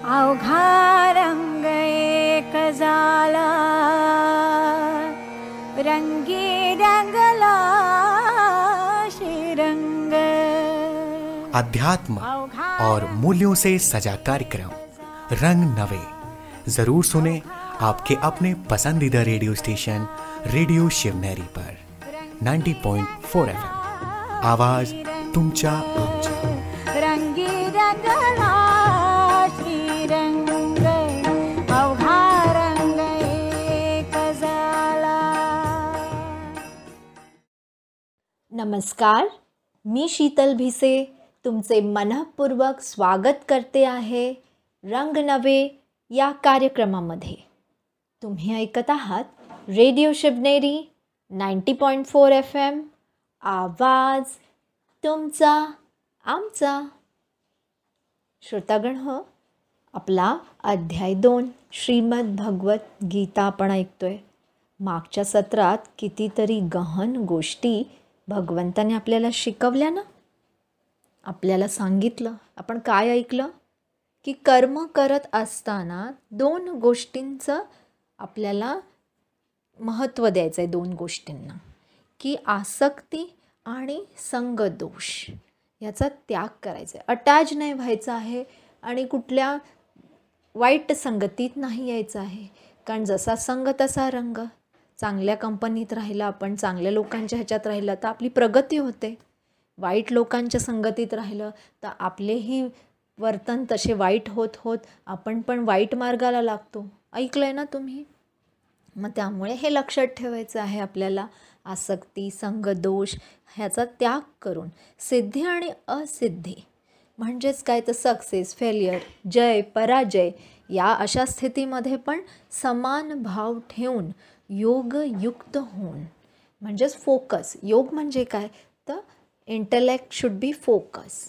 अवघा रंग एक झाला, रंगी रंगला श्रीरंग। अध्यात्म और मूल्यों से सजा कार्यक्रम रंग नवे जरूर सुने आपके अपने पसंदीदा रेडियो स्टेशन रेडिओ शिवनेरी पर 90.4 FM। आवाज तुमच्या आमच्या। रंगी रंगला श्रीरंग, अवघा रंग एक झाला। नमस्कार, मी शीतल भिसे तुमचे मनःपूर्वक स्वागत करते आहे रंग नवे या कार्यक्रमामध्ये। तुम्ही ऐकत आहात रेडिओ शिवनेरी 90.4 FM। आवाज तुमचा आमचा। श्रोतागण हो, आपला अध्याय 2 श्रीमद भगवत गीता आपण ऐकतोय। मागच्या सत्रात कितीतरी गहन गोष्टी भगवंताने आपल्याला शिकवल्या ना। आपल्याला सांगितलं, आपण काय ऐकलं की कर्म करत असताना 2 गोष्टींचं आपल्याला महत्त्व द्यायचं आहे। 2 गोष्टींना की आसक्ती आणि संगदोष याचा त्याग करायचा आहे। अटॅच नाही व्हायचं आहे आणि कुठल्या वाईट संगतीत नाही यायचं आहे। कारण जसा संग तसा रंग। चांगल्या कंपनीत राहिलं आपण, चांगल्या लोकांच्या ह्याच्यात राहिलं तर आपली प्रगती होते। वाईट लोकांच्या संगतीत राहिलं तर आपलेही वर्तन तसे वाईट होत होत आपण पण वाईट मार्गाला लागतो। ऐकलं आहे ना तुम्ही? मग त्यामुळे हे लक्षात ठेवायचं आहे आपल्याला। आसक्ती संगदोष ह्याचा त्याग करून सिद्धी आणि असिद्धी म्हणजेच काय तर सक्सेस फेल्युअर, जय पराजय या अशा स्थितीमध्ये पण समान भाव ठेवून योगयुक्त होऊन, म्हणजेच फोकस। योग म्हणजे काय तर इंटलेक्ट शुड बी फोकस।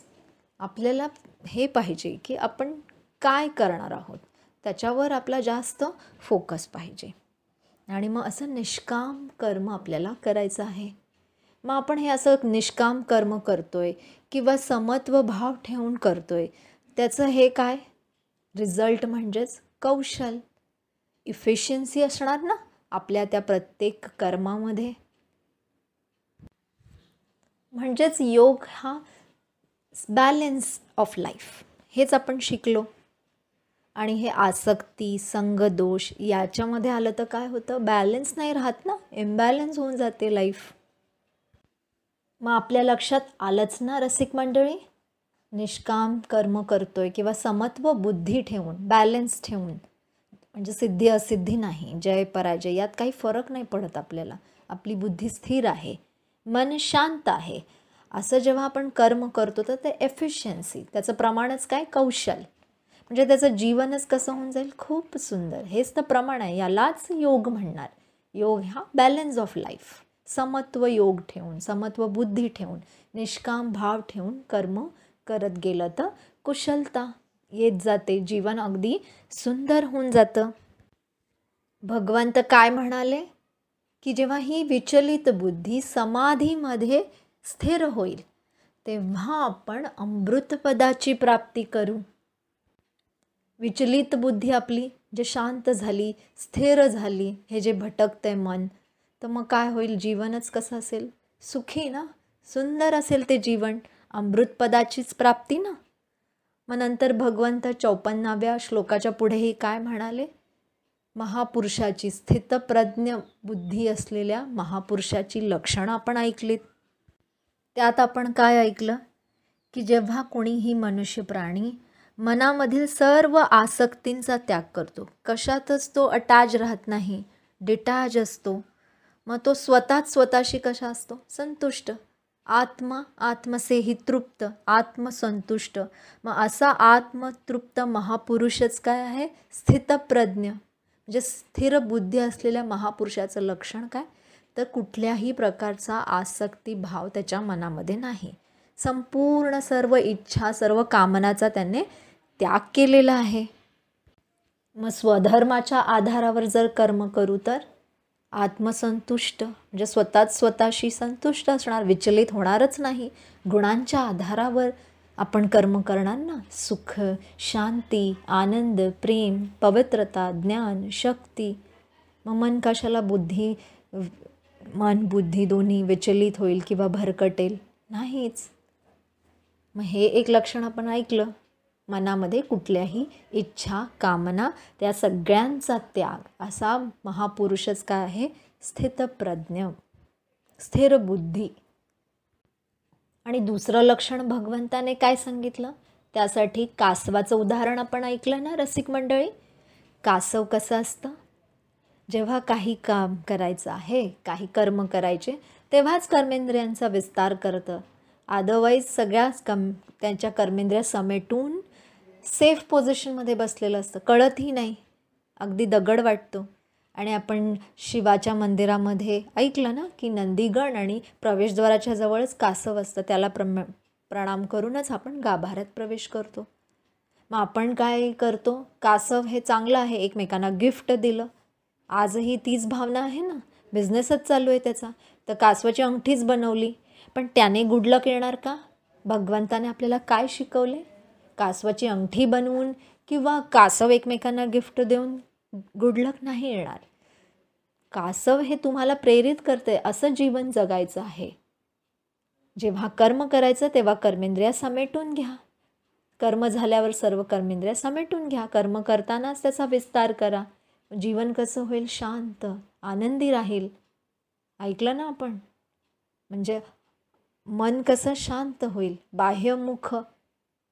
आपल्याला हे पाहिजे की आपण काय करणार आहोत त्याच्यावर आपला जास्त फोकस पाहिजे। आणि मग असं निष्काम कर्म आपल्याला करायचं आहे। मग आपण हे असं निष्काम कर्म करतोय किंवा समत्व भाव ठेवून करतोय, त्याचं हे काय रिझल्ट म्हणजेच कौशल, इफिशियन्सी असणार ना आपल्या त्या प्रत्येक कर्मामध्ये। म्हणजेच योग हा बॅलन्स ऑफ लाईफ हेच आपण शिकलो। आणि हे आसक्ती संगदोष याच्यामध्ये आलं तर काय होतं, बॅलन्स नाही राहत ना, इम्बॅलन्स होऊन जाते लाईफ। मग आपल्या लक्षात आलंच ना रसिक मंडळी, निष्काम कर्म करतोय किंवा समत्व बुद्धी ठेवून, बॅलन्स ठेवून, म्हणजे सिद्धी असिद्धी नाही, जय पराजय यात काही फरक नाही पडत आपल्याला। आपली बुद्धी स्थिर आहे, मन शांत आहे। असं जेव्हा आपण कर्म करतो तर ते एफिशियन्सी, त्याचं प्रमाणच काय कौशल, म्हणजे त्याचं जीवनच कसं होऊन जाईल खूप सुंदर। हेच तर प्रमाण आहे, यालाच योग म्हणणार। योग हा बॅलन्स ऑफ लाईफ, समत्व योग ठेवून, समत्व बुद्धी ठेवून, निष्काम भाव ठेवून कर्म करत गेलं तर कुशलता येत जाते, जीवन अगदी सुंदर होऊन जातं। भगवंत काय म्हणाले की जेव्हा ही विचलित बुद्धी समाधीमध्ये स्थिर होईल तेव्हा आपण अमृतपदाची प्राप्ती करू। विचलित बुद्धी आपली जे शांत झाली, स्थिर झाली, हे जे भटकतंय मन, तर मग काय होईल, जीवनच कसं असेल, सुखी ना, सुंदर असेल ते जीवन, अमृतपदाचीच प्राप्ती ना। मग नंतर भगवंत 54व्या श्लोकाच्या पुढेही काय म्हणाले, महापुरुषाची स्थितप्रज्ञ बुद्धी असलेल्या महापुरुषाची लक्षणं आपण ऐकलीत। त्यात आपण काय ऐकलं की जेव्हा कोणीही मनुष्य प्राणी मनामधील सर्व आसक्तींचा त्याग करतो, कशातच तो अटॅच राहत नाही, डिटॅच असतो, मग तो स्वतःशी कशा असतो, संतुष्ट। आत्मा आत्मसेही तृप्त, आत्मसंतुष्ट। मग असा आत्मतृप्त महापुरुषच काय आहे, स्थितप्रज्ञ, म्हणजे स्थिर बुद्धी असलेल्या महापुरुषाचं लक्षण काय तर कुठल्याही प्रकारचा आसक्ती भाव त्याच्या मनामध्ये नाही। संपूर्ण सर्व इच्छा सर्व कामनाचा त्याने त्याग केलेला आहे। मग स्वधर्माच्या आधारावर जर कर्म करू तर आत्मसंतुष्ट, म्हणजे स्वतःशी संतुष्ट असणार, विचलित होणारच नाही। गुणांच्या आधारावर आपण कर्म करणार ना, सुख, शांती, आनंद, प्रेम, पवित्रता, ज्ञान, शक्ती. मग मन कशाला मन बुद्धी दोन्ही विचलित होईल किंवा भरकटेल? नाहीच. मग हे एक लक्षण आपण ऐकलं. मनामध्ये कुठल्याही इच्छा, कामना, त्या सगळ्यांचा त्याग. असा महापुरुषच काय आहे? स्थितप्रज्ञ, स्थिर बुद्धी. आणि दुसरं लक्षण भगवंताने काय सांगितलं? त्यासाठी कासवाचं उदाहरण आपण ऐकलं ना रसिक मंडळी. कासव कसं असतं? जेव्हा काही काम करायचं आहे, काही कर्म करायचे, तेव्हाच कर्मेंद्रियांचा विस्तार करतं. अदरवाईज सगळ्याच त्यांच्या कर्मेंद्रिया समेटून सेफ पोझिशनमध्ये बसलेलं असतं, कळतही नाही, अगदी दगड वाटतो. आणि आपण शिवाच्या मंदिरामध्ये ऐकलं ना की नंदीगण आणि प्रवेशद्वाराच्या जवळच कासव असतं, त्याला प्रणाम करूनच आपण गाभाऱ्यात प्रवेश करतो. मग आपण काय करतो? कासव हे चांगलं आहे, एकमेकांना गिफ्ट दिलं. आजही तीच भावना आहे ना, बिझनेसच चालू आहे त्याचा. तर कासवाची अंगठीच बनवली, पण त्याने गुड लक येणार का? भगवंताने आपल्याला काय शिकवले? कासवाची अंगठी बनवून किंवा कासव एकमेकांना गिफ्ट देऊन गुड लक नाही येणार. कासव हे तुम्हाला प्रेरित करते असं जीवन जगायचं आहे. जेव्हा कर्म करायचं तेव्हा कर्मेंद्रिया समेटून घ्या. कर्म झाल्यावर सर्व कर्मेंद्रिया समेटून घ्या. कर्म करतानाच त्याचा विस्तार करा. जीवन कसं होईल? शांत, आनंदी राहील. ऐकलं ना आपण? म्हणजे मन कसं शांत होईल? बाह्यमुख,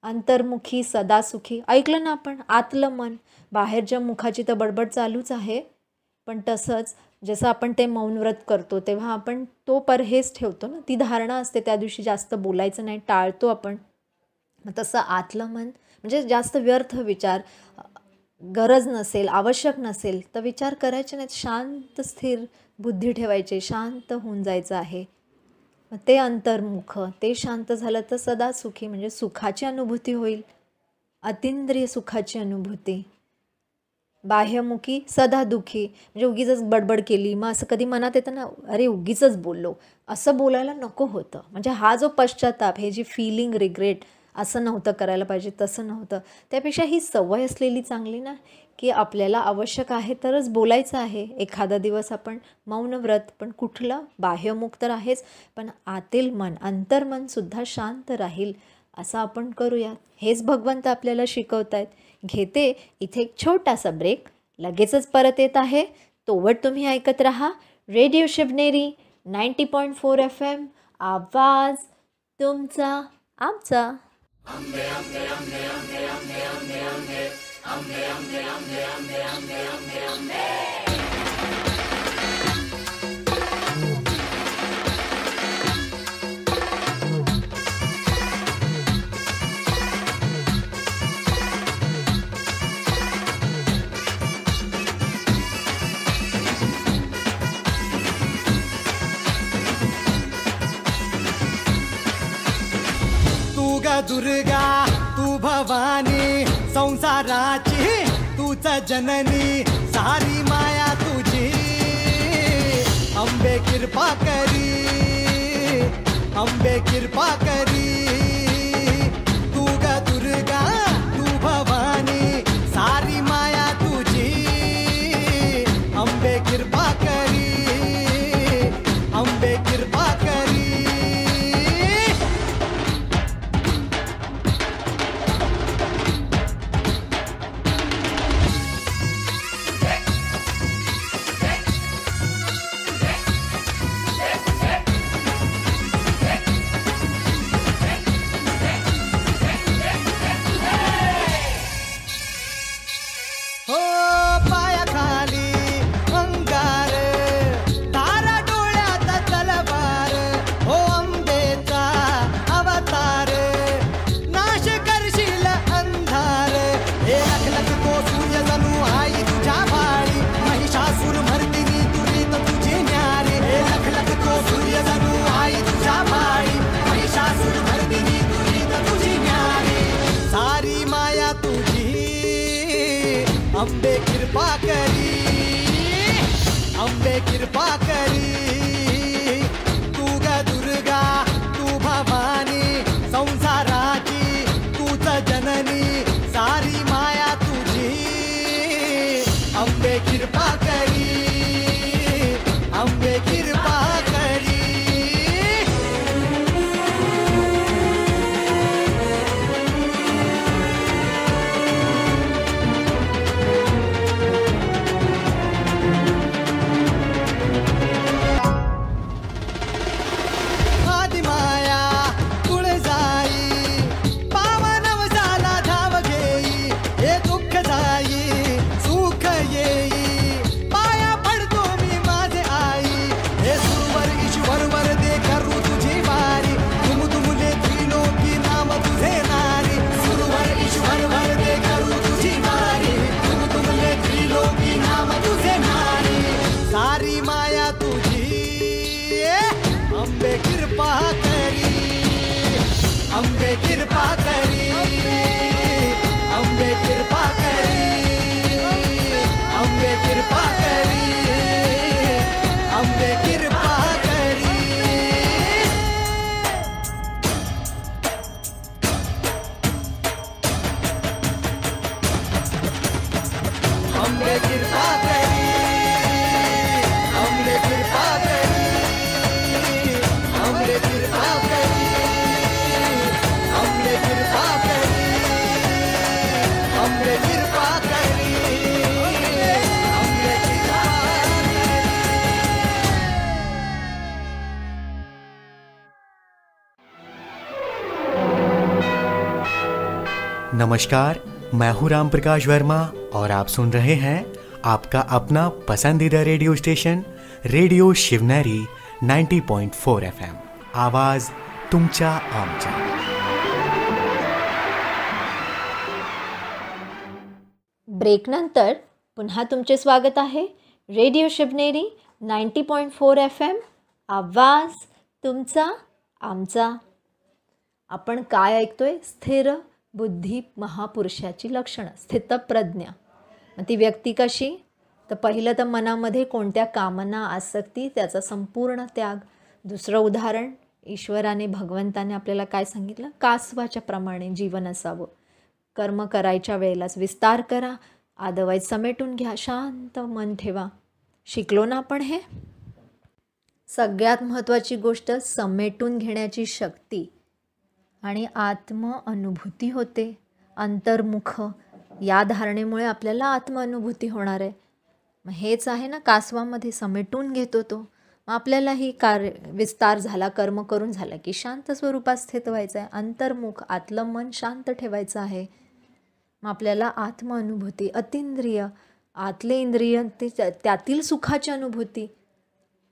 अंतर्मुखी, सदा सुखी. ऐकलं ना आपण? आतलं मन. बाहेरच्या मुखाची तर बडबड चालूच आहे, पण तसंच जसं आपण ते मौन व्रत करतो तेव्हा आपण तो परहेज ठेवतो ना, ती धारणा असते त्या दिवशी जास्त बोलायचं नाही, टाळतो आपण. मग तसं आतलं मन म्हणजे जास्त व्यर्थ विचार, गरज नसेल, आवश्यक नसेल तर विचार करायचे नाहीत. शांत स्थिर बुद्धी ठेवायची, शांत होऊन जायचं आहे. मग ते अंतर्मुख, ते शांत झालं तर सदा सुखी म्हणजे सुखाची अनुभूती होईल, अतींद्रिय सुखाची अनुभूती. बाह्यमुखी सदा दुःखी म्हणजे उगीच बडबड केली, मग असं कधी मनात येतं ना, अरे उगीच बोललो, असं बोलायला नको होतं. म्हणजे हा जो पश्चाताप, हे जी फिलिंग, रिग्रेट, असं नव्हतं करायला पाहिजे, तसं नव्हतं. त्यापेक्षा ही सवय असलेली चांगली ना, की आपल्याला आवश्यक आहे तरच बोलायचं आहे. एखादा दिवस आपण मौन व्रत, पण कुठलं? बाह्यमुख तर आहेच, पण आतील मन, अंतर्मनसुद्धा शांत राहील असं आपण करूयात. हेच भगवंत आपल्याला शिकवत आहेत. घेते इथे एक छोटासा ब्रेक, लगेचच परत येत आहे. तोवर तुम्ही ऐकत राहा रेडिओ शिवनेरी 90.4 FM, आवाज तुमचा आमचा. तू ग दुर्गा, तू भवानी, संसाराची तूच जननी, सारी माया तुझी. अंबे कृपा करी, अंबे कृपा करी. तू ग दुर्गा, तू भवानी, सारी माया तुझी. अंबे कृपा करी, अंबे कृपा करी. अंबे कृपा करी, अंबे कृपा करी. तू ग दुर्गा, तू भवानी, संसाराची कृपा करी आंबे कृपा करी आदिमाया तुळजाई पावनव झाला धाव घेई हे दुःख जाई सुख येई पाया पडतो मी माझे आई हे सुरवर ईश्वर वर दे करू तुझी वारी तुम तुमले त्रिलोकी नाम तुझे नारी सुरवर ईश्वर वर दे करू तुझी वारी तुम तुमले त्रिलोकी नाम तुझे नारी सारी माया तुझी अंबे कृपा करी अंबे कृपा करी अंबे कृपा करी अंबे कृपा करी अंबे कृपा करी अंबे कृपा करी अंबे कृपा करी अंबे कृपा करी अंबे कृपा करी अंबे कृपा करी अंबे कृपा नमस्कार, मैं हूं राम प्रकाश वर्मा और आप सुन रहे हैं आपका अपना पसंदीदा radio station radio Shivneri 90.4 FM। आवाज तुमच्या आमच्या। ब्रेकनंतर पुन्हा तुमचे स्वागत आहे रेडिओ शिवनेरी 90.4 FM। आवाज तुमचा आमचा। आपण काय ऐकतोय? स्थिर बुद्धी महापुरुषाची लक्षणं, स्थितप्रज्ञा। मग ती व्यक्ती कशी? तर पहिलं तर मनामध्ये कोणत्या कामना, आसक्ती, त्याचा संपूर्ण त्याग। दुसरं उदाहरण, ईश्वराने भगवंताने आपल्याला काय सांगितलं? कासवाच्या प्रमाणे जीवन असावं। कर्म करायच्या वेळेलाच विस्तार करा, अदरवाईज समेटून घ्या, शांत मन ठेवा। शिकलो ना आपण हे? सगळ्यात महत्त्वाची गोष्ट समेटून घेण्याची शक्ती आणि आत्म अनुभूती होते, अंतर्मुख। या धारणेमुळे आपल्याला आत्म अनुभूती होणार आहे। मग हेच आहे ना, कासवामध्ये समेटून घेतो तो। मग आपल्यालाही विस्तार झाला, कर्म करून झाला की शांत स्वरूपात स्थित व्हायचं आहे, अंतर्मुख, आतलं मन शांत ठेवायचं आहे। मग आपल्याला आत्म अनुभूती, अतींद्रिय, आतले इंद्रिय ते त्यातील सुखाची अनुभूती।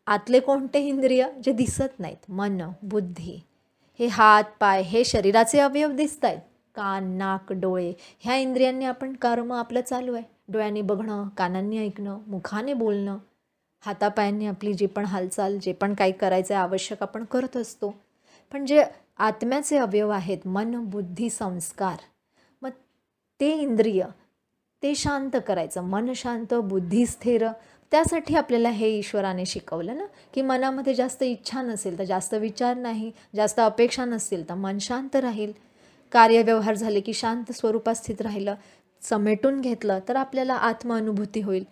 आतले कोणते इंद्रिय? जे दिसत नाहीत, मन, बुद्धी, हे हात पाय, हे शरीराचे अवयव दिसत आहेत, कान, नाक, डोळे, ह्या इंद्रियांनी आपण कर्म आपलं चालू आहे। डोळ्यांनी बघणं, कानांनी ऐकणं, मुखाने बोलणं, हातापायांनी आपली जी पण हालचाल, जे पण काही करायचं आहे आवश्यक आपण करत असतो। पण जे आत्म्याचे अवयव आहेत, मन, बुद्धी, संस्कार, मग ते इंद्रिय ते शांत करायचं, मन शांत, बुद्धी स्थिर। त्यासाठी आपल्याला हे ईश्वराने शिकवलं ना, की मनामध्ये जास्त इच्छा नसेल तर जास्त विचार नाही, जास्त अपेक्षा नसतील तर मन शांत राहील। कार्यव्यवहार झाले की शांत स्वरूपात स्थित राहिलं, समेटून घेतलं तर आपल्याला आत्मअनुभूती होईल।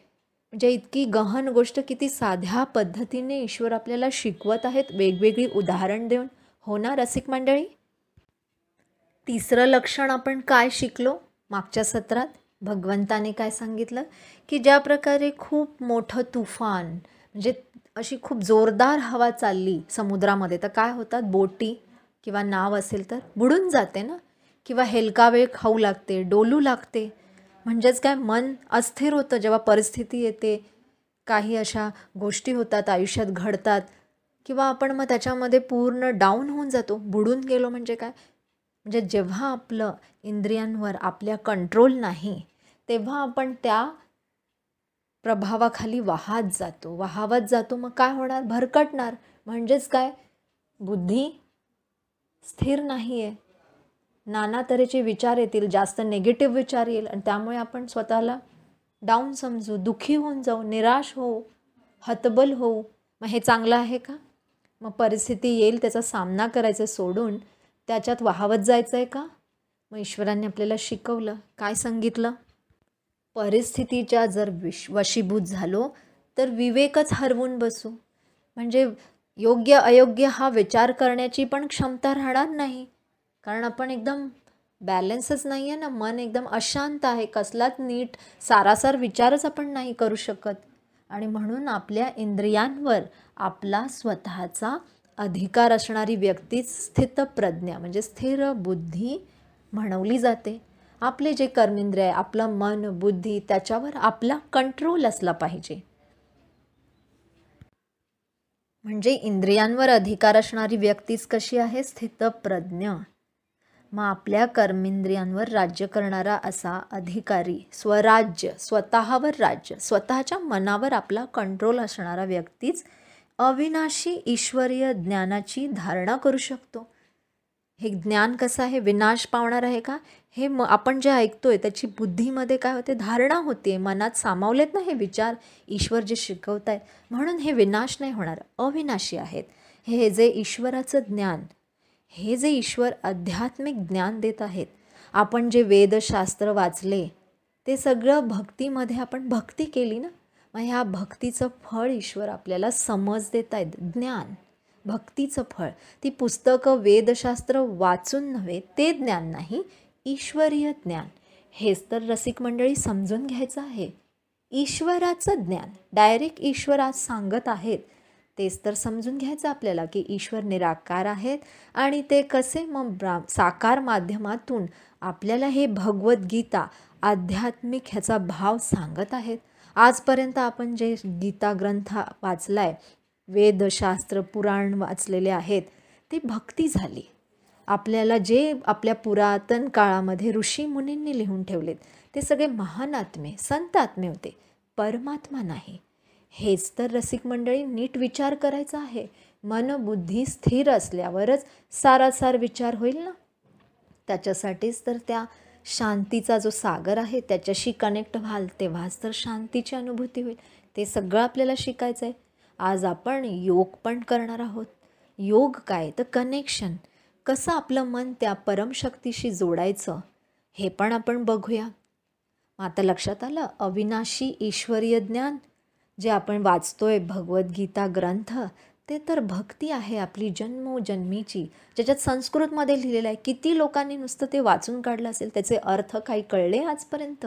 म्हणजे इतकी गहन गोष्ट किती साध्या पद्धतीने ईश्वर आपल्याला शिकवत आहेत, वेगवेगळी उदाहरण देऊन। हो ना रसिक मंडळी? तिसरं लक्षण आपण काय शिकलो मागच्या सत्रात? भगवंताने काय सांगितलं की ज्या प्रकारे खूप मोठं तुफान, म्हणजे अशी खूप जोरदार हवा चालली समुद्रामध्ये तर काय होतात? बोटी किंवा नाव असेल तर बुडून जाते ना, किंवा हेलकावे खाऊ लागते, डोलू लागते। म्हणजेच काय? मन अस्थिर होतं जेव्हा परिस्थिती येते, काही अशा गोष्टी होतात आयुष्यात घडतात, किंवा आपण मग त्याच्यामध्ये पूर्ण डाऊन होऊन जातो। बुडून गेलो म्हणजे काय? म्हणजे जेव्हा आपलं इंद्रियांवर आपल्या कंट्रोल नाही तेव्हा आपण त्या प्रभावाखाली वाहत जातो। मग काय होणार? भरकटणार। म्हणजेच काय? बुद्धी स्थिर नाही आहे, नाना तऱ्हेचे विचार येतील, जास्त नेगेटिव्ह विचार येईल आणि त्यामुळे आपण स्वतःला डाऊन समजू, दुःखी होऊन जाऊ, निराश होऊ, हतबल होऊ। मग हे चांगलं आहे का? मग परिस्थिती येईल त्याचा सामना करायचा सोडून त्याच्यात वाहवत जायचं आहे का? मग ईश्वरांनी आपल्याला शिकवलं, काय सांगितलं? परिस्थितीच्या जर वशीभूत झालो तर विवेकच हरवून बसू. म्हणजे योग्य अयोग्य हा विचार करण्याची पण क्षमता राहणार नाही, कारण आपण एकदम बॅलन्सच नाही आहे ना. मन एकदम अशांत आहे, कसलाच नीट सारासार विचारच आपण नाही करू शकत. आणि म्हणून आपल्या इंद्रियांवर आपला स्वतःचा अधिकार असणारी व्यक्तीच स्थितप्रज्ञा म्हणजे स्थिर बुद्धी म्हणवली जाते. आपले जे कर्मेंद्रिय आहे, आपलं मन बुद्धी, त्याच्यावर आपला कंट्रोल असला पाहिजे. म्हणजे इंद्रियांवर अधिकार असणारी व्यक्तीच कशी आहे? स्थितप्रज्ञ. मग आपल्या कर्मेंद्रियांवर राज्य करणारा असा अधिकारी, स्वराज्य, स्वतःवर राज्य, स्वतःच्या मनावर आपला कंट्रोल असणारा व्यक्तीच अविनाशी ईश्वरीय ज्ञानाची धारणा करू शकतो. हे ज्ञान कसं आहे? विनाश पावणार आहे का? हे आपण जे ऐकतोय त्याची बुद्धीमध्ये काय होते? धारणा होते, मनात सामावलेत ना हे विचार, ईश्वर जे शिकवत आहेत, म्हणून हे विनाश नाही होणार, अविनाशी आहेत. हे जे ईश्वराचं ज्ञान, हे जे ईश्वर आध्यात्मिक ज्ञान देत आहेत, आपण जे वेदशास्त्र वाचले ते सगळं भक्तीमध्ये आपण भक्ती केली ना, मग ह्या भक्तीचं फळ ईश्वर आपल्याला समज देत आहेत. ज्ञान, भक्तीचं फळ. ती पुस्तकं वेदशास्त्र वाचून नव्हे, ते ज्ञान नाही, ईश्वरीय ज्ञान. हेच तर रसिक मंडळी समजून घ्यायचं आहे. ईश्वराचं ज्ञान, डायरेक्ट ईश्वर आज सांगत आहेत, तेच तर समजून घ्यायचं आपल्याला की ईश्वर निराकार आहेत आणि ते कसे मग साकार माध्यमातून आपल्याला हे भगवद्गीता आध्यात्मिक ह्याचा भाव सांगत आहेत. आजपर्यंत आपण जे गीता ग्रंथ वाचलाय, वेदशास्त्र पुराण वाचलेले आहेत, ते भक्ती झाली. आपल्याला जे आपल्या पुरातन काळामध्ये ऋषी मुनींनी लिहून ठेवलेत ते सगळे महान आत्मे, संत आत्मे होते, परमात्मा नाही. हेच तर रसिक मंडळी नीट विचार करायचा आहे. मन बुद्धी स्थिर असल्यावरच सारासार विचार होईल ना. त्याच्यासाठीच तर त्या शांतीचा जो सागर आहे त्याच्याशी कनेक्ट व्हाल, तेव्हाच तर शांतीची अनुभूती होईल. ते सगळं आपल्याला शिकायचं आहे. आज आपण योग पण करणार आहोत. योग काय? तर कनेक्शन. कसं आपलं मन त्या परमशक्तीशी जोडायचं हे पण आपण बघूया. आता लक्षात आलं, अविनाशी ईश्वरीय ज्ञान जे आपण वाचतोय भगवद्गीता ग्रंथ, ते तर भक्ती आहे आपली जन्मोजन्मीची, ज्याच्यात संस्कृतमध्ये लिहिलेलं आहे. किती लोकांनी नुसतं ते वाचून काढलं असेल, त्याचे अर्थ काही कळले आजपर्यंत?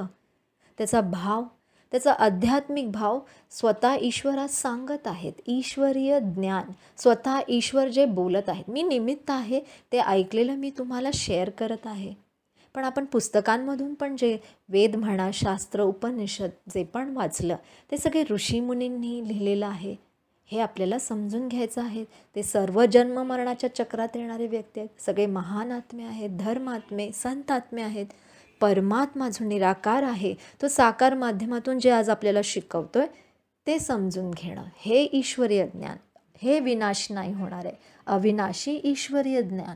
त्याचा भाव, त्याचा आध्यात्मिक भाव स्वतः ईश्वरात सांगत आहेत. ईश्वरीय ज्ञान, स्वतः ईश्वर जे बोलत आहेत. मी निमित्त आहे, ते ऐकलेलं मी तुम्हाला शेअर करत आहे. पण आपण पुस्तकांमधून पण जे वेद म्हणा, शास्त्र, उपनिषद जे पण वाचलं, ते सगळे ऋषीमुनींनी लिहिलेलं आहे. हे आपल्याला समजून घ्यायचं आहे. ते सर्व जन्म मरणाच्या चक्रात येणारे व्यक्ती आहेत. सगळे महान आत्मे आहेत, धर्मात्मे, संत आत्मे आहेत. परमात्मा जो निराकार आहे, तो साकार माध्यमातून जे आज आपल्याला शिकवतोय ते समजून घेणं, हे ईश्वरीय ज्ञान. हे विनाश नाही होणार आहे, अविनाशी ईश्वरीय ज्ञान.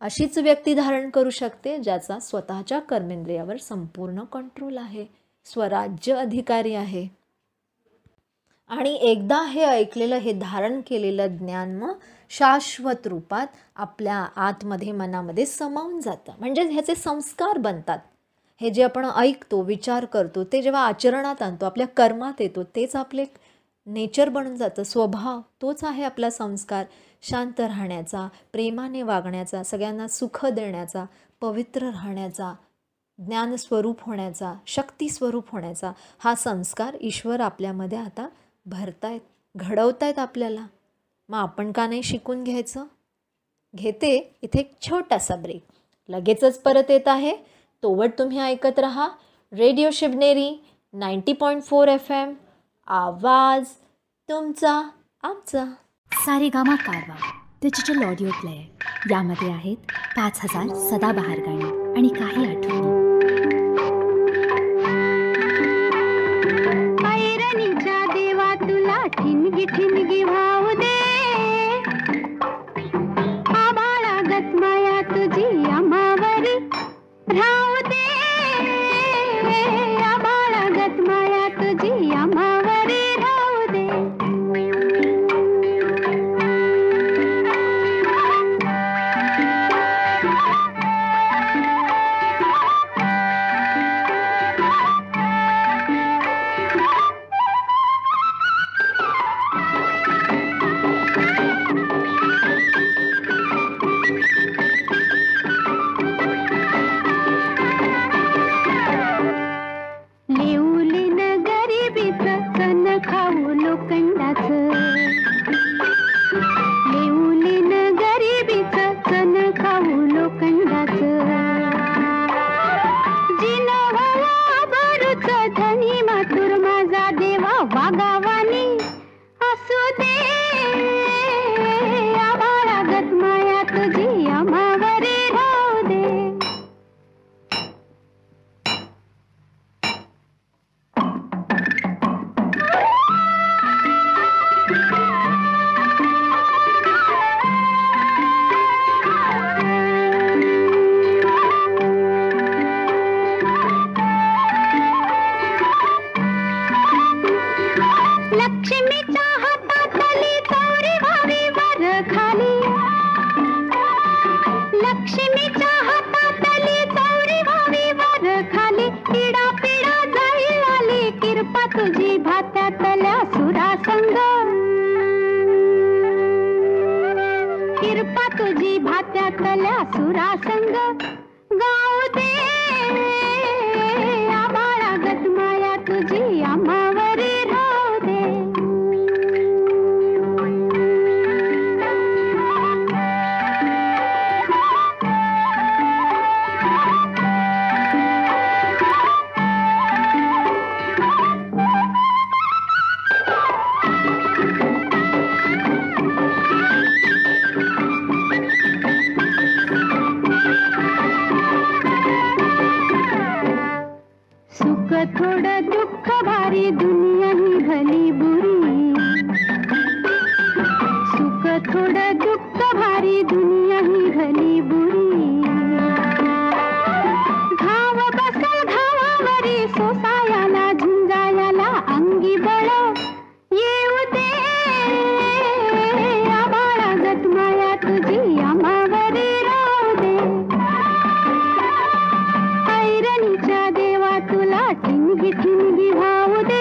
अशीच व्यक्ती धारण करू शकते ज्याचा स्वतःच्या कर्मेंद्रियावर संपूर्ण कंट्रोल आहे, स्वराज्य अधिकारी आहे. आणि एकदा हे ऐकलेलं, हे धारण केलेलं ज्ञान मग शाश्वत रूपात आपल्या आतमध्ये, मनामध्ये समावून जातं. म्हणजे ह्याचे संस्कार बनतात. हे जे आपण ऐकतो, विचार करतो, ते जेव्हा आचरणात आणतो, आपल्या कर्मात येतो, तेच आपले नेचर बनून जातं, स्वभाव तोच आहे आपला संस्कार. शांत राहण्याचा, प्रेमाने वागण्याचा, सगळ्यांना सुख देण्याचा, पवित्र राहण्याचा, ज्ञानस्वरूप होण्याचा, शक्तिस्वरूप होण्याचा हा संस्कार ईश्वर आपल्यामध्ये आता भरतायत, घडवतायत आपल्याला. मग आपण का नाही शिकून घ्यायचं? घेते इथे एक छोटासा ब्रेक, लगेचच परत येत आहे. तोवर तुम्ही ऐकत रहा रेडिओ शिवनेरी 90.4 FM, आवाज तुमचा आमचा. सारेगामा कारवा डिजिटल ऑडिओ प्लेअर. यामध्ये आहेत 5000 सदाबहार गाणी आणि काही आठवणी. ऐरणीच्या देवा तुला ठिणगी ठिणगी भाऊ दे, आबाळागत माया तुझी आम्हावरी राहू दे, आबाळागत माया तुझी आम्हावरी राहू दे. मला संग गाऊ दे आबाळागत माया तुझी आम्हावरी राहू दे सुख थोडं दुःख भारी दुनिया ही भली बुरी सुख थोडं दुःख भारी दुनिया ही भली बुरी घाव बसल घावावरी सोसायाला झुंजायाला अंगी बळ येऊ दे आबाळागत माया तुझी आम्हावरी राहू दे ऐरणीच्या देवा तुला ठिणगी ठिणगी भाऊ दे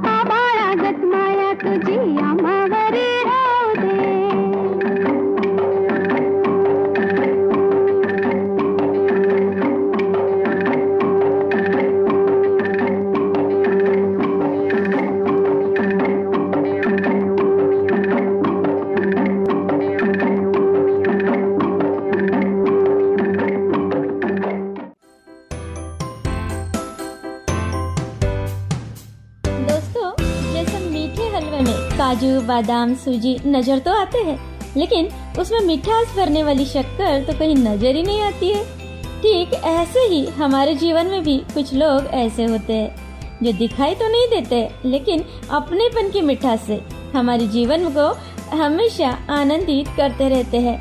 आबाळागत माया तुझी आम्हावरी राहू दे दोस्तों, जैसे मीठे हलवे में काजू बादाम सूजी नजर तो आते हैं, लेकिन उसमें मिठास भरने वाली शक्कर तो कहीं नजर ही नहीं आती है। ठीक ऐसे ही हमारे जीवन में भी कुछ लोग ऐसे होते हैं जो दिखाई तो नहीं देते, लेकिन अपनेपन की मिठास से हमारे जीवन को हमेशा आनंदित करते रहते हैं।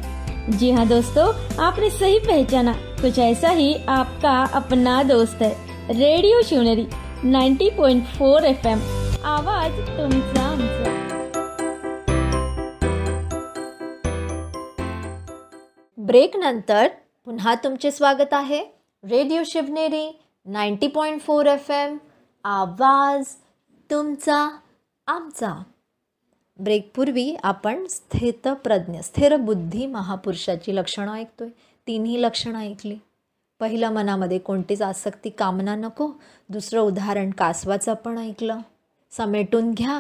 जी हाँ दोस्तों, आपने सही पहचाना, कुछ ऐसा ही आपका अपना दोस्त है रेडिओ शिवनेरी 90.4 FM, आवाज तुमचा आमचा। ब्रेक नंतर पुन्हा तुमचे स्वागत आहे रेडिओ शिवनेरी 90.4 FM, आवाज तुमचा आमचा। ब्रेकपूर्वी आपण स्थितप्रज्ञ स्थिर बुद्धी महापुरुषाची लक्षणं ऐकतोय। तिन्ही लक्षणं ऐकली। पहिलं, मनामध्ये कोणतीच आसक्ती कामना नको। दुसरं उदाहरण कासवाचं पण ऐकलं। समेटून घ्या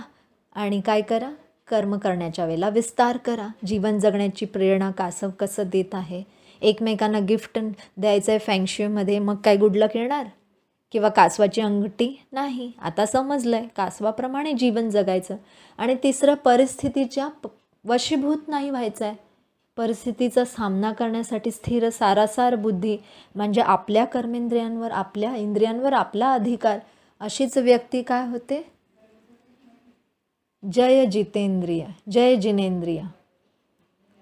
आणि काय करा, कर्म करण्याच्या वेळेला विस्तार करा। जीवन जगण्याची प्रेरणा कासव कसं देत आहे। एकमेकांना गिफ्ट द्यायचं आहे फॅंगशूमध्ये, मग काय गुडलक येणार किंवा कासवाची अंगठी नाही। आता समजलं आहे कासवाप्रमाणे जीवन जगायचं। आणि तिसरं, परिस्थितीच्या वशीभूत नाही व्हायचं आहे। परिस्थितीचा सामना करण्यासाठी स्थिर सारासार बुद्धी म्हणजे आपल्या कर्मेंद्रियांवर आपल्या इंद्रियांवर आपला अधिकार, अशीच व्यक्ती काय होते, जय जितेंद्रिय जय जिनेंद्रिय।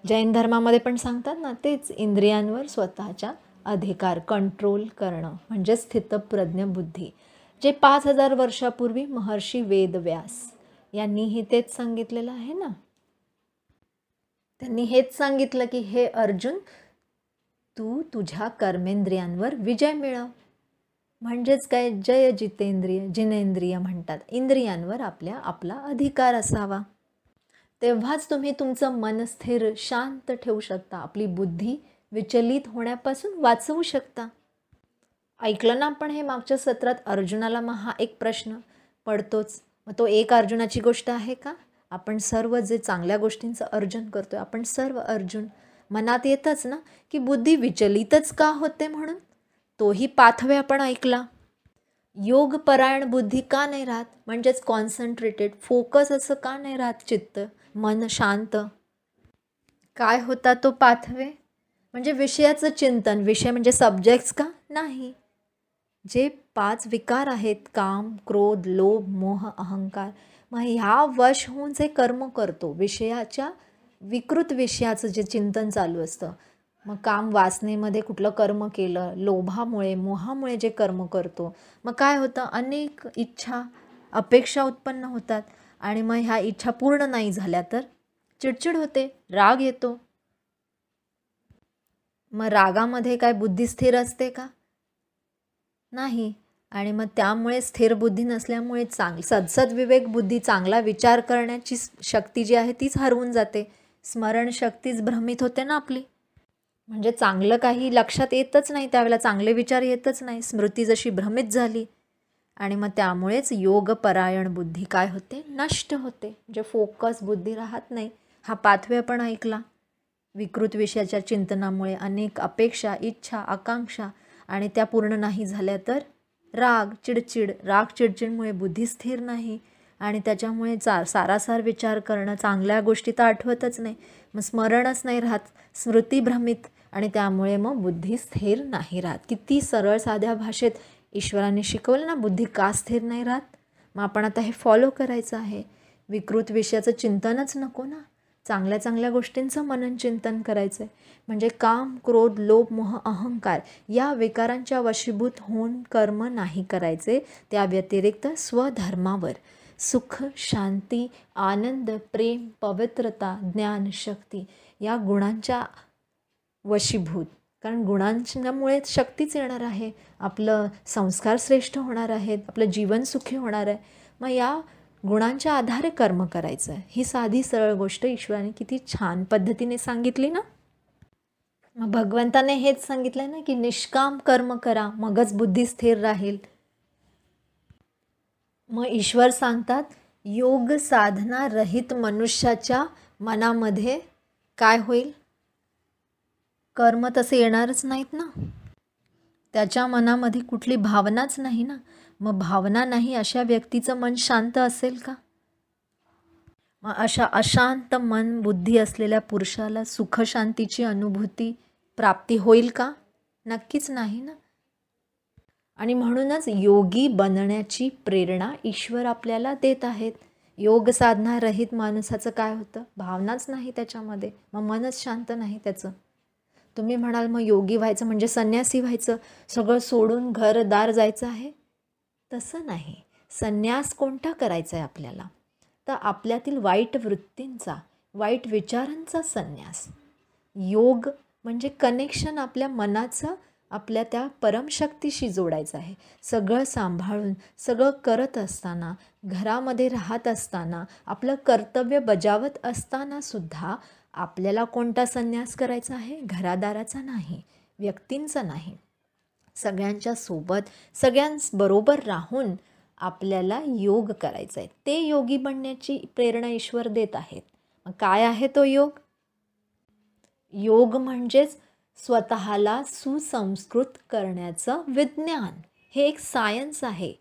जैन धर्मामध्ये पण सांगतात ना, तेच इंद्रियांवर स्वतःच्या अधिकार कंट्रोल करणं म्हणजे स्थितप्रज्ञ बुद्धी। जे 5000 वर्षापूर्वी महर्षी वेदव्यास यांनीही तेच सांगितलेलं आहे ना। त्यांनी हेच सांगितलं की हे अर्जुन, तू तुझ्या कर्मेंद्रियांवर विजय मिळव। म्हणजेच काय, जय जितेंद्रिय जिनेंद्रिय म्हणतात। इंद्रियांवर आपला अधिकार असावा, तेव्हाच तुम्ही तुमचं मन स्थिर शांत ठेवू शकता, आपली बुद्धी विचलित होण्यापासून वाचवू शकता। ऐकलं ना आपण हे मागच्या सत्रात। अर्जुनाला मग हा एक प्रश्न पडतोच। मग तो एक अर्जुनाची गोष्ट आहे का? आपण सर्व जे चांगल्या गोष्टींचं अर्जन करतोय, आपण सर्व अर्जुन मनात येतच ना की बुद्धी विचलितच का होते म्हणून। तोही पाथवे आपण ऐकला। योगपरायण बुद्धी का नाही राहत, म्हणजेच कॉन्सन्ट्रेटेड फोकस असं का नाही राहत, चित्त मन शांत। काय होता तो पाथवे, म्हणजे विषयाचं चिंतन, विषय म्हणजे सब्जेक्ट्स का नाही। जे 5 विकार आहेत, काम क्रोध लोभ मोह अहंकार, मग ह्या वश होऊन जे कर्म करतो, विषयाच्या विकृत विषयाचं जे चिंतन चालू असतं, मग काम वासनेमध्ये कुठलं कर्म केलं, लोभामुळे मोहामुळे जे कर्म करतो, मग काय होतं, अनेक इच्छा अपेक्षा उत्पन्न होतात आणि मग ह्या इच्छा पूर्ण नाही झाल्या तर चिडचिड होते, राग येतो। मग रागामध्ये काय बुद्धी स्थिर असते का? नाही। आणि मग त्यामुळे स्थिर बुद्धी नसल्यामुळे सद्सद विवेक बुद्धी चांगला विचार करण्याची शक्ती जी आहे तीच हरवून जाते। स्मरणशक्तीच भ्रमित होते ना आपली. म्हणजे चांगलं काही लक्षात येतच नाही, त्यावेळेला चांगले विचार येतच नाही, स्मृती जशी भ्रमित झाली. आणि मग त्यामुळेच योगपरायण बुद्धी काय होते, नष्ट होते. म्हणजे फोकस बुद्धी राहत नाही. हा पाथवे आपण ऐकला. विकृत विषयाच्या चिंतनामुळे अनेक अपेक्षा, इच्छा, आकांक्षा आणि त्या पूर्ण नाही झाल्या तर राग चिडचिडमुळे बुद्धी स्थिर नाही आणि त्याच्यामुळे सारासार विचार करणं, चांगल्या गोष्टी तर आठवतच नाही, मग स्मरणच नाही राहत, स्मृती भ्रमित आणि त्यामुळे मग बुद्धी स्थिर नाही राहत. किती सरळ साध्या भाषेत ईश्वराने शिकवलं ना, बुद्धी का स्थिर नाही राहत. मग आपण आता हे फॉलो करायचं आहे. विकृत विषयाचं चिंतनच नको ना, चांगल्या चांगल्या गोष्टींचं मनन चिंतन करायचं आहे. म्हणजे काम, क्रोध, लोभ, मोह, अहंकार या विकारांच्या वशीभूत होऊन कर्म नाही करायचे. त्या व्यतिरिक्त स्वधर्मावर सुख, शांती, आनंद, प्रेम, पवित्रता, ज्ञान, शक्ती या गुणांच्या वशीभूत, कारण गुणांच्यामुळे शक्तीच येणार आहे, आपलं संस्कार श्रेष्ठ होणार आहेत, आपलं जीवन सुखी होणार आहे. मग या गुणांच्या आधारे कर्म करायचं आहे. ही साधी सरळ गोष्ट ईश्वराने किती छान पद्धतीने सांगितली ना. मग भगवंताने हेच सांगितलं आहे ना की निष्काम कर्म करा, मगच बुद्धी स्थिर राहील. मग ईश्वर सांगतात योग साधना रहित मनुष्याच्या मनामध्ये काय होईल, कर्म तसे येणारच नाहीत ना. त्याच्या मनामध्ये कुठली भावनाच नाही ना. मग भावना नाही अशा व्यक्तीचं मन शांत असेल का. मग अशा अशांत मन बुद्धी असलेल्या पुरुषाला सुख शांतीची अनुभूती प्राप्ती होईल का, नक्कीच नाही ना. आणि म्हणूनच योगी बनण्याची प्रेरणा ईश्वर आपल्याला देत आहेत. योग साधना रहित माणसाचं काय होतं, भावनाच नाही त्याच्यामध्ये, मग मनच शांत नाही त्याचं. तुम्ही म्हणाल मग योगी व्हायचं म्हणजे संन्यासी व्हायचं, सगळं सोडून घरदार जायचं आहे. तसं नाही. संन्यास कोणता करायचा आहे आपल्याला, तर आपल्यातील वाईट वृत्तींचा, वाईट विचारांचा संन्यास. योग म्हणजे कनेक्शन आपल्या मनाचं आपल्या त्या परमशक्तीशी जोडायचं आहे. सगळं सांभाळून, सगळं करत असताना, घरामध्ये राहत असताना, आपलं कर्तव्य बजावत असतानासुद्धा आपल्याला कोणता संन्यास करायचा आहे, घरादाराचा नाही, व्यक्तींचा नाही. सगळ्यांच्या सोबत, सगळ्यांबरोबर राहून आपल्याला योग करायचा आहे. ते योगी बनण्याची प्रेरणा ईश्वर देत आहेत. मग काय आहे तो योग? योग म्हणजेच स्वतःला सुसंस्कृत करण्याचं विज्ञान. हे एक सायन्स आहे.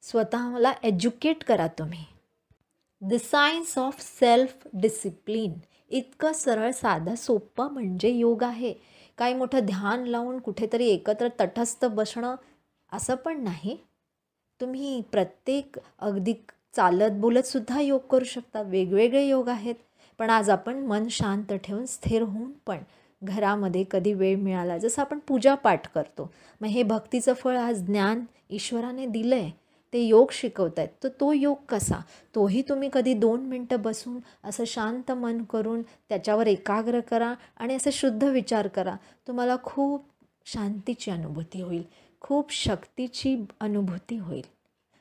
स्वतःला एज्युकेट करा तुम्ही. The science of self discipline. इतकं सरळ साधं सोपं म्हणजे योग आहे. काही मोठं ध्यान लावून कुठेतरी एकत्र तटस्थ बसणं असं पण नाही. तुम्ही प्रत्येक अगदी चालत बोलतसुद्धा योग करू शकता. वेगवेगळे योग आहेत. पण आज आपण मन शांत ठेवून स्थिर होऊन पण घरामध्ये कधी वेळ मिळाला, जसं आपण पूजापाठ करतो, मग हे भक्तीचं फळ आज ज्ञान ईश्वराने दिलं आहे, ते योग शिकवत आहेत. तर तो योग कसा, तोही तुम्ही कधी 2 मिनटं बसून असं शांत मन करून त्याच्यावर एकाग्र करा आणि असं शुद्ध विचार करा. तुम्हाला खूप शांतीची अनुभूती होईल, खूप शक्तीची अनुभूती होईल.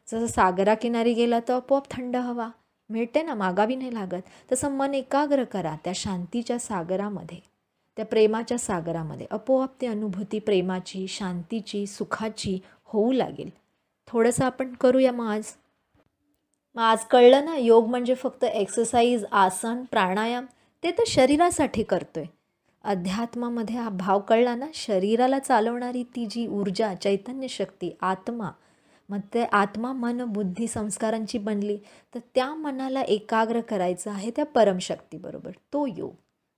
जसं सागराकिनारी गेला तर आपोआप थंड हवा मिळते ना, मागावी नाही लागत. तसं मन एकाग्र करा त्या शांतीच्या सागरामध्ये, त्या प्रेमाच्या सागरामध्ये. आपोआप ती अनुभूती प्रेमाची, शांतीची, सुखाची होऊ लागेल. थोडंसं आपण करूया मग आज कळलं ना, योग म्हणजे फक्त एक्सरसाइज, आसन, प्राणायाम ते तर शरीरासाठी करतोय. अध्यात्मामध्ये हा भाव कळला ना, शरीराला चालवणारी ती जी ऊर्जा, चैतन्य शक्ती, आत्मा, मग ते आत्मा मन बुद्धी संस्कारांची बनली, तर त्या मनाला एकाग्र करायचं आहे त्या परमशक्तीबरोबर. तो योग,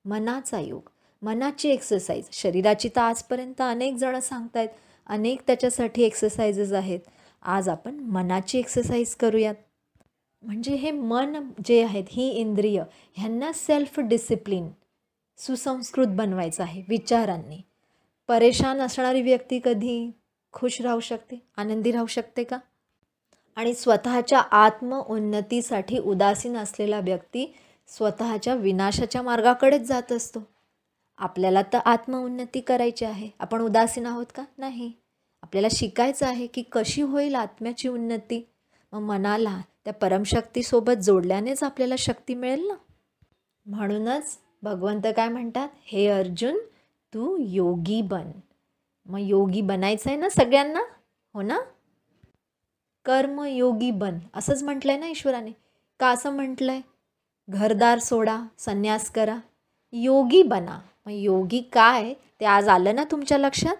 मनाचा योग, मनाची एक्सरसाइज. शरीराची तर आजपर्यंत अनेक जणं सांगतायत, अनेक त्याच्यासाठी एक्सरसाइजेस आहेत. आज आपण मनाची एक्सरसाइज करूयात. म्हणजे हे मन जे आहेत, ही इंद्रिय, ह्यांना सेल्फ डिसिप्लिन, सुसंस्कृत बनवायचं आहे विचारांनी. परेशान असणारी व्यक्ती कधी खुश राहू शकते, आनंदी राहू शकते का? आणि स्वतःच्या आत्मउन्नतीसाठी उदासीन असलेला व्यक्ती स्वतःच्या विनाशाच्या मार्गाकडेच जात असतो. आपल्याला तर आत्मउन्नती करायची आहे, आपण उदासीन आहोत का? नाही. आपल्याला शिकायचं आहे की कशी होईल आत्म्याची उन्नती. मग मनाला त्या परमशक्तीसोबत जोडल्यानेच आपल्याला शक्ती मिळेल ना. म्हणूनच भगवंत काय म्हणतात, हे अर्जुन तू योगी बन. मग योगी बनायचं आहे ना सगळ्यांना, हो ना. कर्मयोगी बन असंच म्हटलं आहे ना ईश्वराने. का असं म्हटलं आहे? घरदार सोडा, संन्यास करा, योगी बना. मग योगी काय ते आज आलं ना तुमच्या लक्षात.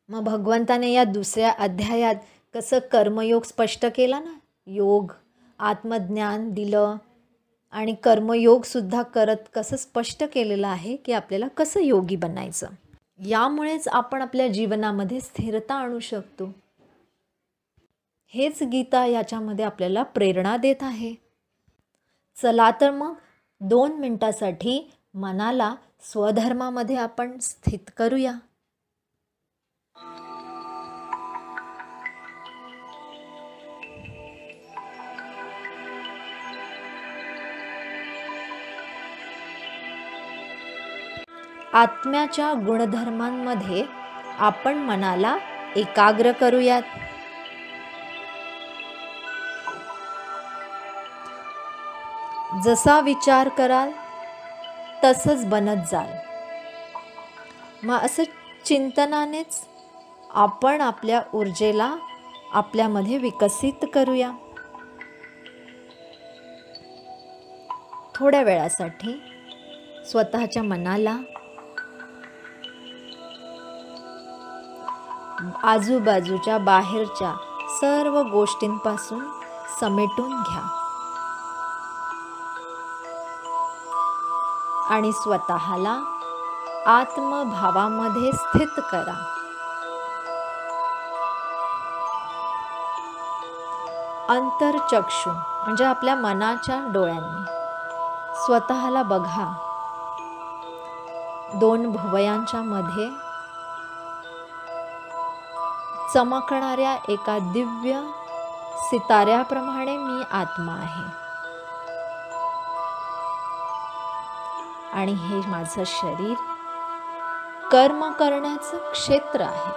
मग भगवंताने या दुसऱ्या अध्यायात कसं कर्मयोग स्पष्ट केला ना. योग, आत्मज्ञान दिलं आणि कर्मयोगसुद्धा करत कसं स्पष्ट केलेलं आहे की आपल्याला कसं योगी बनायचं. यामुळेच आपण आपल्या जीवनामध्ये स्थिरता आणू शकतो. हेच गीता याच्यामध्ये आपल्याला प्रेरणा देत आहे. चला तर मग 2 मिनिटासाठी मनाला स्वधर्मामध्ये आपण स्थित करूया. आत्म्याच्या गुणधर्मांमध्ये आपण मनाला एकाग्र करूयात. जसा विचार कराल तसंच बनत जाल. मग असं चिंतनानेच आपण आपल्या ऊर्जेला आपल्यामध्ये विकसित करूया. थोड्या वेळासाठी स्वतःच्या मनाला आजूबाजूच्या बाहेरच्या सर्व गोष्टींपासून समेटून घ्या आणि स्वतःला आत्मभावामध्ये स्थित करा. अंतरचक्षु म्हणजे आपल्या मनाच्या डोळ्यांनी स्वतःला बघा. 2 भुवयांच्या मध्ये चमकणाऱ्या एका दिव्य सिताऱ्याप्रमाणे मी आत्मा आहे आणि हे माझं शरीर कर्म करण्याचं क्षेत्र आहे.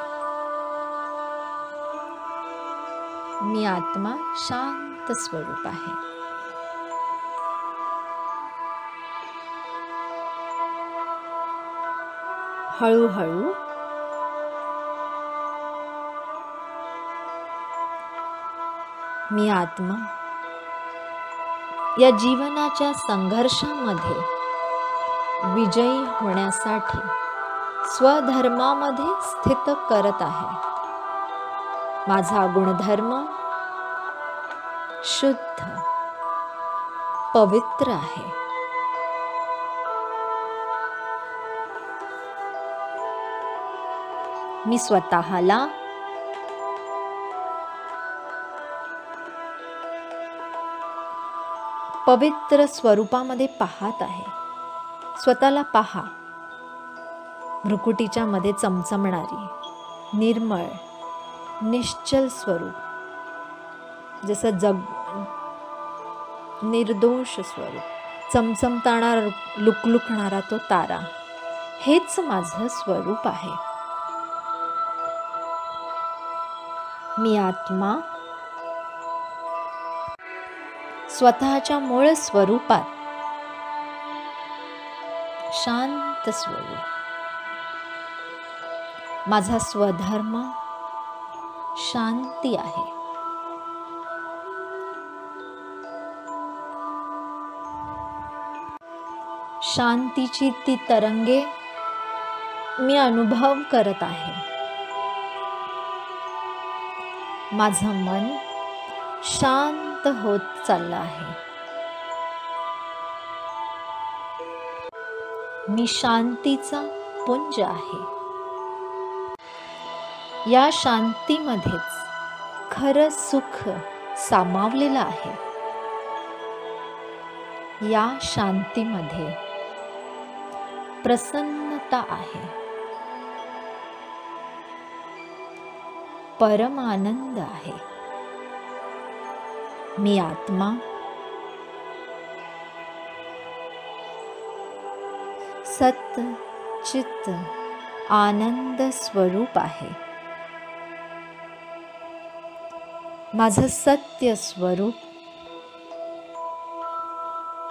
मी आत्मा शांत स्वरूप आहे. हळूहळू मी आत्मा या जीवनाच्या संघर्षामध्ये विजयी होण्यासाठी स्वधर्मामध्ये स्थित करत आहे. माझा गुणधर्म शुद्ध पवित्र आहे. मी स्वतःला पवित्र स्वरूपामध्ये पाहत आहे. स्वतःला पहा. भ्रुकुटीच्या मध्ये चमचमणारी निर्मळ निश्चल स्वरूप, जसं निर्दोष स्वरूप, चमचमताना लुकलुकणारा तो तारा, हेच माझं स्वरूप आहे. मी आत्मा स्वतःच्या मूळ स्वरूपात शांत स्वरूप. माझा स्वधर्म शांती आहे. शांतीची ती तरंगे मी अनुभव करत आहे. माझं मन शांत होत चाललं आहे. मी शांतीचा पुंज आहे. या शांतीमध्येच खरं सुख सामावलेलं आहे. या शांतीमध्ये प्रसन्नता आहे. परमानंद आहे. मी आत्मा सत चित आनंद स्वरूप आहे. माझं सत्य स्वरूप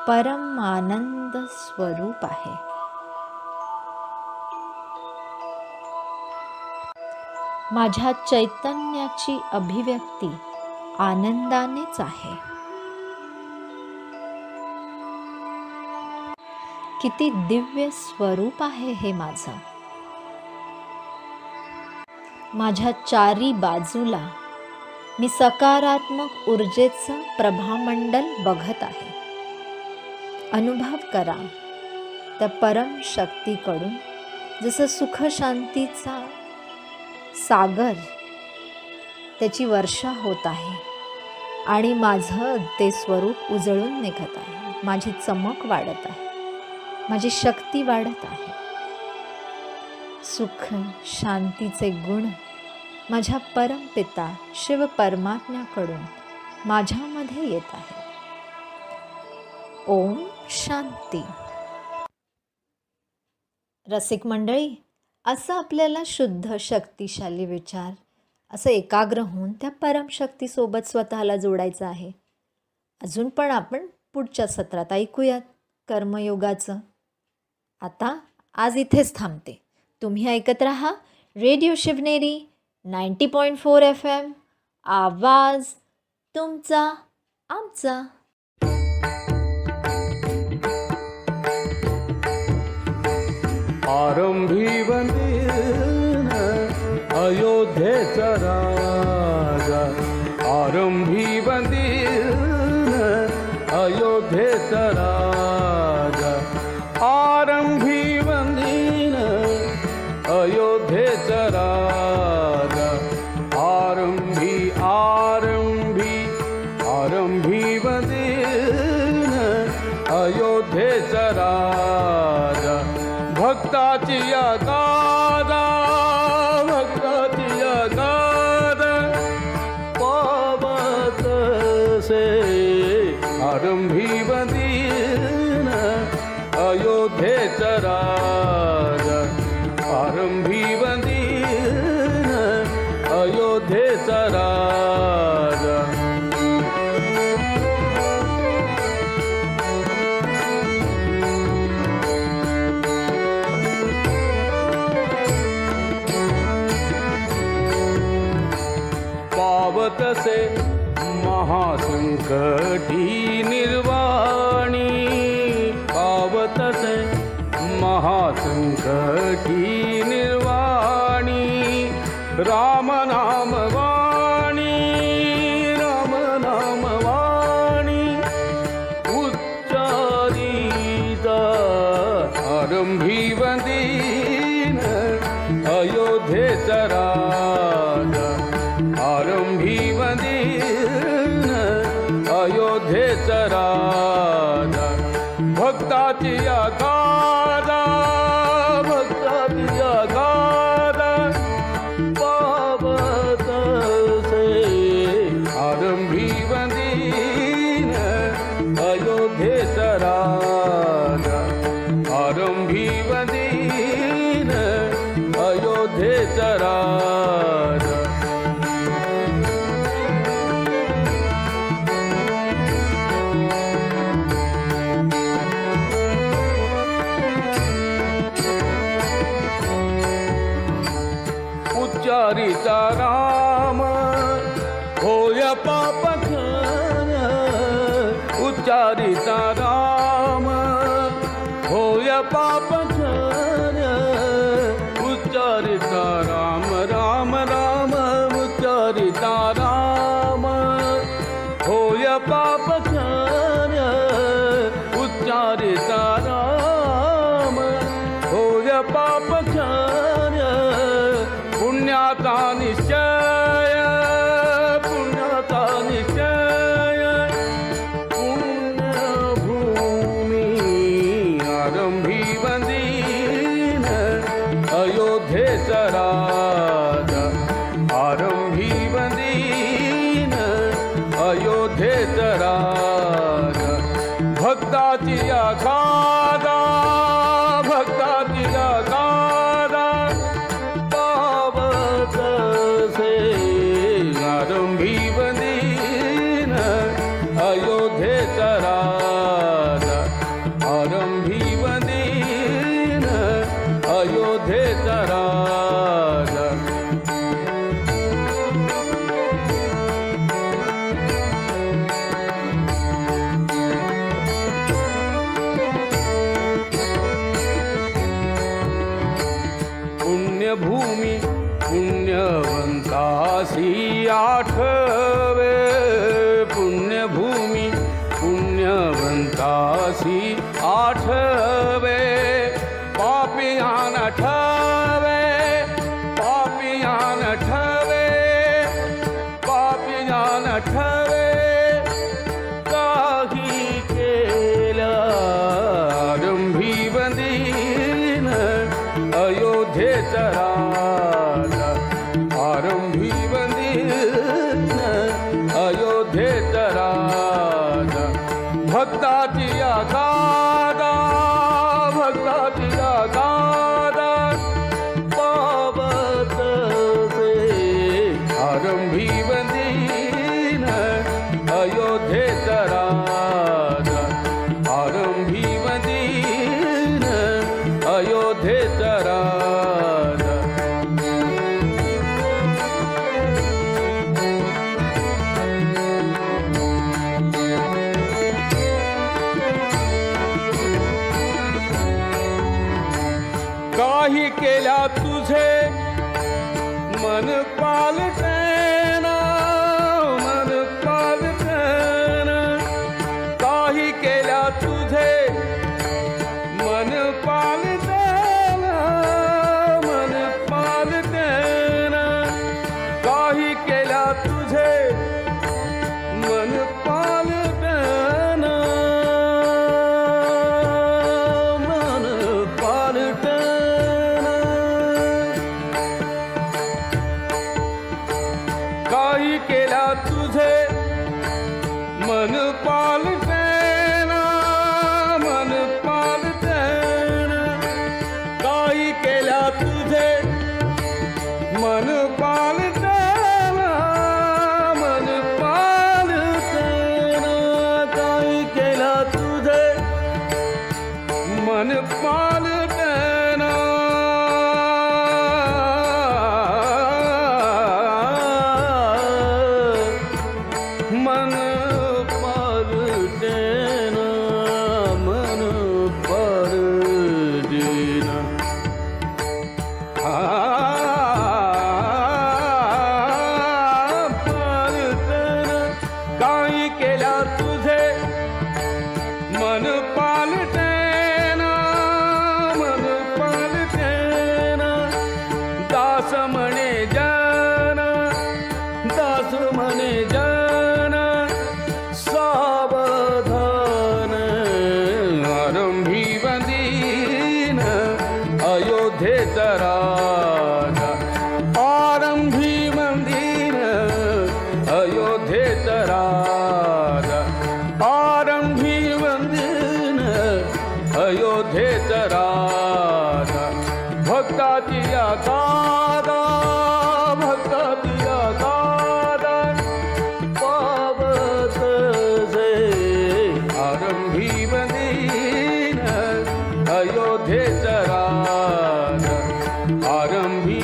परम आनंद स्वरूप आहे. माझ्या चैतन्याची अभिव्यक्ती आनंदानेच आहे. किती दिव्य स्वरूप आहे हे माझं. माझ्या चारी बाजूला मी सकारात्मक ऊर्जेचं प्रभामंडल बघत आहे. अनुभव करा त्या परम शक्तीकडून जसं सुख शांतीचा सागर त्याची वर्षा होत आहे आणि माझं ते स्वरूप उजळून निघत आहे. माझी चमक वाढत आहे, माझी शक्ती वाढत आहे. सुख शांतीचे गुण माझ्या परमपिता शिव परमात्म्याकडून माझ्यामध्ये येत आहे. ओम शांती. रसिक मंडळी, असं आपल्याला शुद्ध शक्तिशाली विचार असं एकाग्र होऊन त्या परमशक्तीसोबत स्वतःला जोडायचं आहे. अजून पण आपण पुढच्या सत्रात ऐकूयात कर्मयोगाचं. आता आज इथेच थांबते. तुम्ही ऐकत राहा रेडिओ शिवनेरी 90.4 FM. आवाज तुमचा आमचा. आरंभी वंदन अयोध्येचा राजा, आरंभी वंदन अयोध्येचा राजा, आरंभी वंदन अयोध्येचा राजा, आरंभी आरंभी आरंभी वंदन अयोध्येचा राजा, भक्ताची या गादा, भक्ताची या गादा पावत से, आरंभी वंदन अयोध्येचा राजा, आरंभी वंदन अयोध्येचा राजा. पावतसे महासंकटी निर्वाणी, पावतसे महासंकटी निर्वाणी, राम नाम वाणी, राम नाम वाणी उच्चारिता, आरंभी वंदन अयोध्येचा राजा, आरंभी वंदन अयोध्येचा राजा, भक्ताची या गादा, भक्ताची या गादा पावत से, आरंभी वंदन अयोध्येचा राजा, आरंभी वंदन अयोध्येचा राजा. उच्चारिता राम होय पापघन, उच्चारिता राम होय पापघन, उच्चारिता राम राम राम, उच्चारिता राम होय पापघन, उच्चारिता राम होय पापघन, पुण्याचा निश्चय, पुण्याचा निश्चय, पुण्यभूमी, आरंभी वंदन अयोध्येचा राजा, आरंभी वंदन अयोध्येचा राजा, भक्ताची या गादा, भक्ताची या गादा पावत से, आरंभी वंदन अयोध्येचा राजा, पुण्यवंतासी आठवे पुण्यभूमी पुण्यवंतासी आठवे पापियान ठवे पापियान ठवे पापियान ठवे काही केल्या आरंभी बंदीन अयोध्येचा राजा आरंभी बंदीन अयोध्येचा राजा भक्ताची गादा भक्ताची गादा पावत से आरंभी बंदीन अयोध्येचा राजा आरंभी बंदीन अयोध्येचा राजा काही केल्या तुझे मन पालटेना मन पालटेना काही केल्या तुझे मन पालटेना मन पालटेना काही केल्या तुझे मन पालटेना मन पालटेना काही केल्या तुझे मन पालटेना मन पालटेना काही केल्या तुझे मन पालटेना मन पालटेना काही केल्या तुझे मन पालटेना मन पालटेना मन पालटेना पालटेना काही केल्या तुझे मन पालटेना मन पालटेना दास म्हणे जन दास म्हणे जन सावधान आरंभी बंदीन अयोध्येचा राजा आरंभी बंदीन अयोध्येचा राजा आरंभी बंदीन अयोध्येचा राजा भक्ताची गादा भक्ताची गादा पावत से आरंभी बंदीन अयोध्येचा राजा आरंभी